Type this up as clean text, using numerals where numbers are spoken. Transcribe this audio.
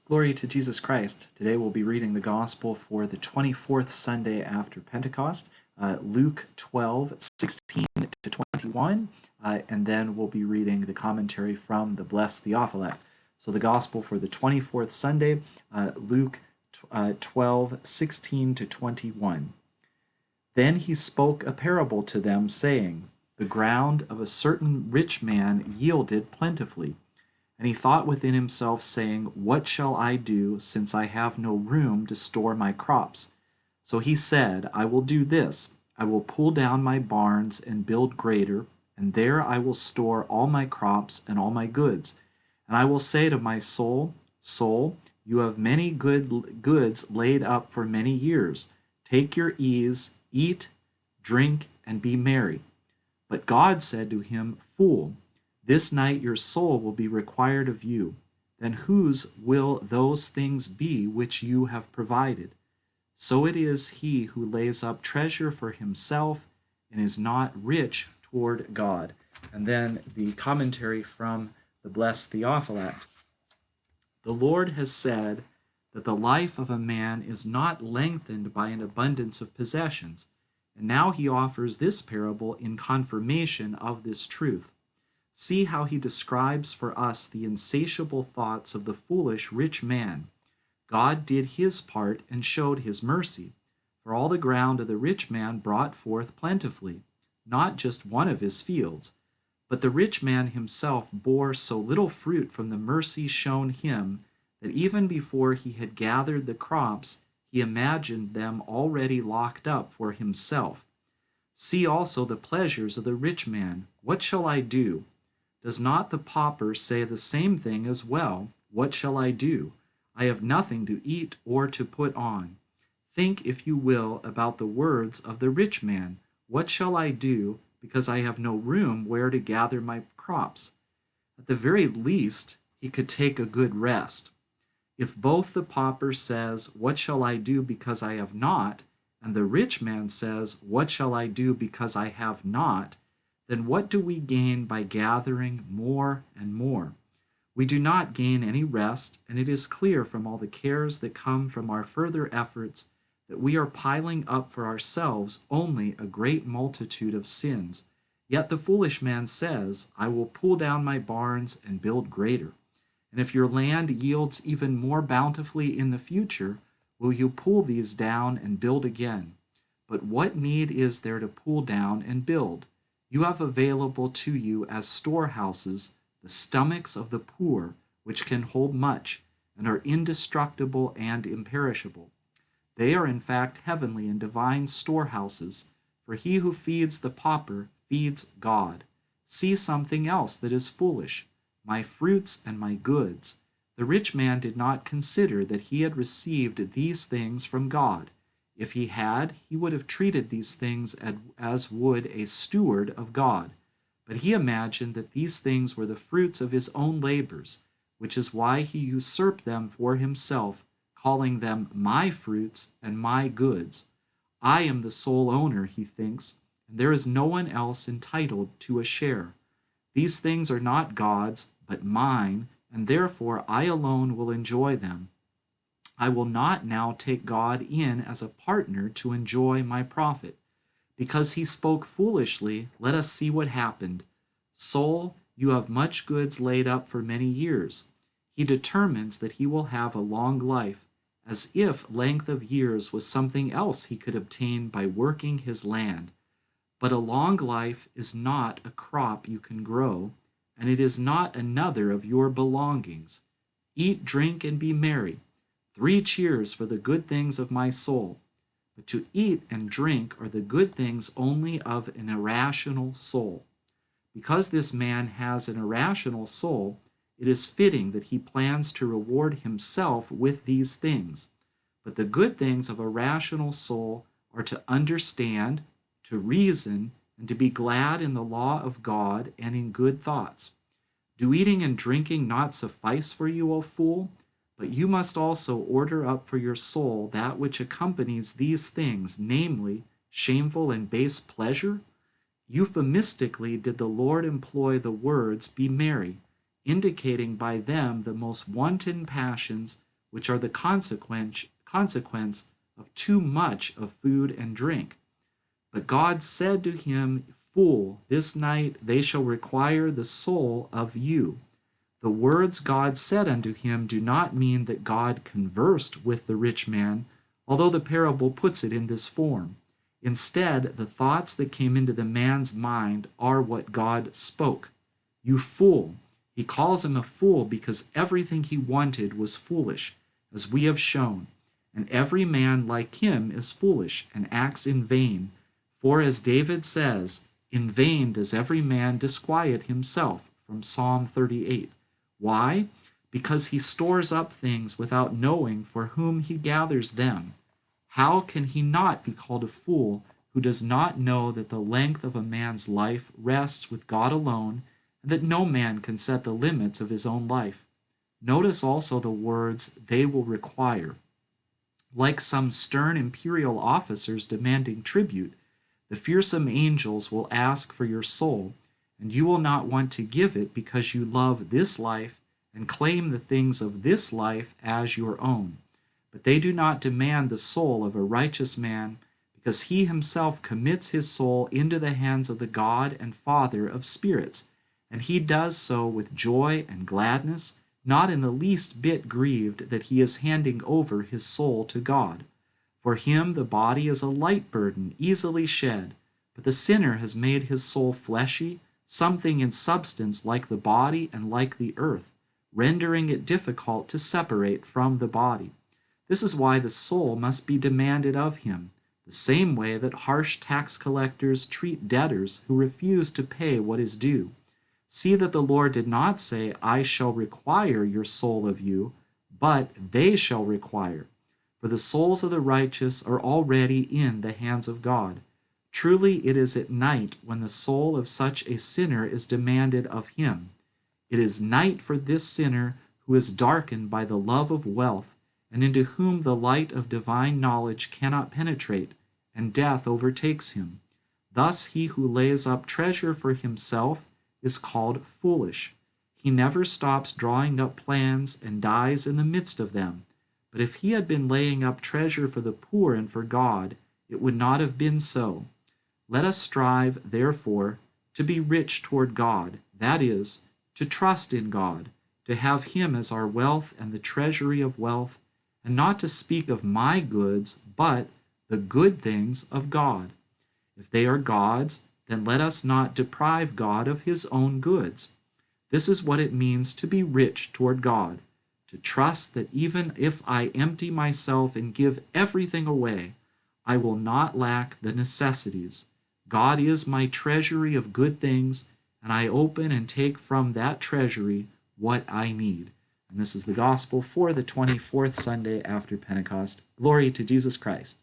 Glory to Jesus Christ. Today we'll be reading the Gospel for the 24th Sunday after Pentecost, Luke 12:16 to 21, and then we'll be reading the commentary from the blessed Theophylact. So the Gospel for the 24th Sunday, Luke 12:16 to 21. Then he spoke a parable to them, saying, The ground of a certain rich man yielded plentifully. And he thought within himself, saying, What shall I do, since I have no room to store my crops? So he said, I will do this. I will pull down my barns and build greater, and there I will store all my crops and all my goods. And I will say to my soul, Soul, you have many goods laid up for many years. Take your ease, eat, drink, and be merry. But God said to him, Fool, this night your soul will be required of you. Then whose will those things be which you have provided? So it is he who lays up treasure for himself and is not rich toward God. And then the commentary from the blessed Theophylact. The Lord has said that the life of a man is not lengthened by an abundance of possessions. And now he offers this parable in confirmation of this truth. See how he describes for us the insatiable thoughts of the foolish rich man. God did his part and showed his mercy. For all the ground of the rich man brought forth plentifully, not just one of his fields. But the rich man himself bore so little fruit from the mercy shown him that even before he had gathered the crops, he imagined them already locked up for himself. See also the pleasures of the rich man. What shall I do? Does not the pauper say the same thing as well? What shall I do? I have nothing to eat or to put on. Think, if you will, about the words of the rich man. What shall I do, because I have no room where to gather my crops? At the very least, he could take a good rest. If both the pauper says, What shall I do, because I have not, and the rich man says, What shall I do, because I have not, then what do we gain by gathering more and more? We do not gain any rest, and it is clear from all the cares that come from our further efforts that we are piling up for ourselves only a great multitude of sins. Yet the foolish man says, I will pull down my barns and build greater. And if your land yields even more bountifully in the future, will you pull these down and build again? But what need is there to pull down and build? You have available to you as storehouses the stomachs of the poor, which can hold much, and are indestructible and imperishable. They are in fact heavenly and divine storehouses, for he who feeds the pauper feeds God. See something else that is foolish, my fruits and my goods. The rich man did not consider that he had received these things from God. If he had, he would have treated these things as would a steward of God. But he imagined that these things were the fruits of his own labors, which is why he usurped them for himself, calling them my fruits and my goods. I am the sole owner, he thinks, and there is no one else entitled to a share. These things are not God's, but mine, and therefore I alone will enjoy them. I will not now take God in as a partner to enjoy my profit. Because he spoke foolishly, let us see what happened. Soul, you have much goods laid up for many years. He determines that he will have a long life, as if length of years was something else he could obtain by working his land. But a long life is not a crop you can grow, and it is not another of your belongings. Eat, drink, and be merry. 3 cheers for the good things of my soul. But to eat and drink are the good things only of an irrational soul. Because this man has an irrational soul, it is fitting that he plans to reward himself with these things. But the good things of a rational soul are to understand, to reason, and to be glad in the law of God and in good thoughts. Do eating and drinking not suffice for you, O fool? But you must also order up for your soul that which accompanies these things, namely, shameful and base pleasure. Euphemistically did the Lord employ the words, be merry, indicating by them the most wanton passions which are the consequence of too much of food and drink. But God said to him, Fool, this night they shall require the soul of you. The words God said unto him do not mean that God conversed with the rich man, although the parable puts it in this form. Instead, the thoughts that came into the man's mind are what God spoke. You fool. He calls him a fool because everything he wanted was foolish, as we have shown. And every man like him is foolish and acts in vain. For as David says, in vain does every man disquiet himself, from Psalm 38. Why? Because he stores up things without knowing for whom he gathers them. How can he not be called a fool who does not know that the length of a man's life rests with God alone, and that no man can set the limits of his own life? Notice also the words, they will require. Like some stern imperial officers demanding tribute, the fearsome angels will ask for your soul, and you will not want to give it because you love this life and claim the things of this life as your own. But they do not demand the soul of a righteous man, because he himself commits his soul into the hands of the God and Father of spirits, and he does so with joy and gladness, not in the least bit grieved that he is handing over his soul to God. For him the body is a light burden, easily shed, but the sinner has made his soul fleshy, something in substance like the body and like the earth, rendering it difficult to separate from the body. This is why the soul must be demanded of him, the same way that harsh tax collectors treat debtors who refuse to pay what is due. See that the Lord did not say, I shall require your soul of you, but they shall require. For the souls of the righteous are already in the hands of God. Truly it is at night when the soul of such a sinner is demanded of him. It is night for this sinner who is darkened by the love of wealth, and into whom the light of divine knowledge cannot penetrate, and death overtakes him. Thus he who lays up treasure for himself is called foolish. He never stops drawing up plans and dies in the midst of them. But if he had been laying up treasure for the poor and for God, it would not have been so. Let us strive, therefore, to be rich toward God, that is, to trust in God, to have him as our wealth and the treasury of wealth, and not to speak of my goods, but the good things of God. If they are God's, then let us not deprive God of his own goods. This is what it means to be rich toward God, to trust that even if I empty myself and give everything away, I will not lack the necessities. God is my treasury of good things, and I open and take from that treasury what I need. And this is the gospel for the 24th Sunday after Pentecost. Glory to Jesus Christ.